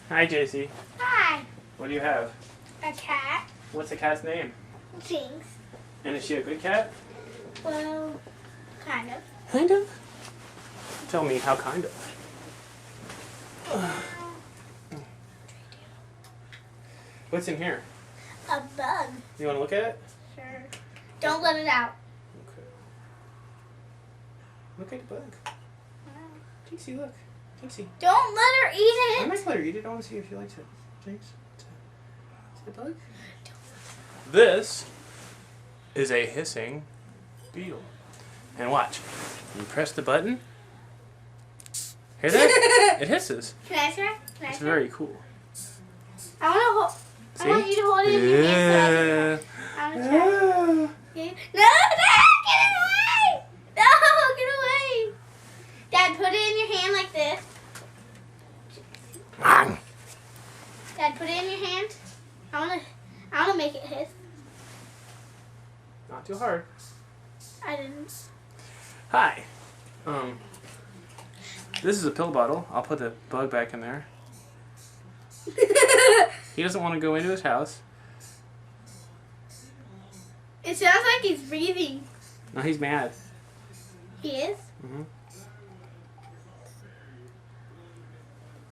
Hi, JC. Hi. What do you have? A cat. What's the cat's name? Jinx. And is she a good cat? Well, kind of. Kind of? Tell me how kind of. What's in here? A bug. You want to look at it? Sure. Don't let it out. Okay. Look at the bug. Jinxie, look. Jinxie. Don't let her eat I it. might let her eat it. I want to see if she likes it. Jinx. See the bug? This is a hissing beetle. And watch. You press the button. Hear that? It hisses. Can I try? It's very cool. I want to hold. See? I want you to hold it in your hand. I want to try. Okay. No, get it away! No, get away! Dad, put it in your hand like this. Dad, put it in your hand. I wanna make it hiss. Not too hard. I didn't. Hi. This is a pill bottle. I'll put the bug back in there. He doesn't want to go into his house. It sounds like he's breathing. No, he's mad. He is? Mm-hmm.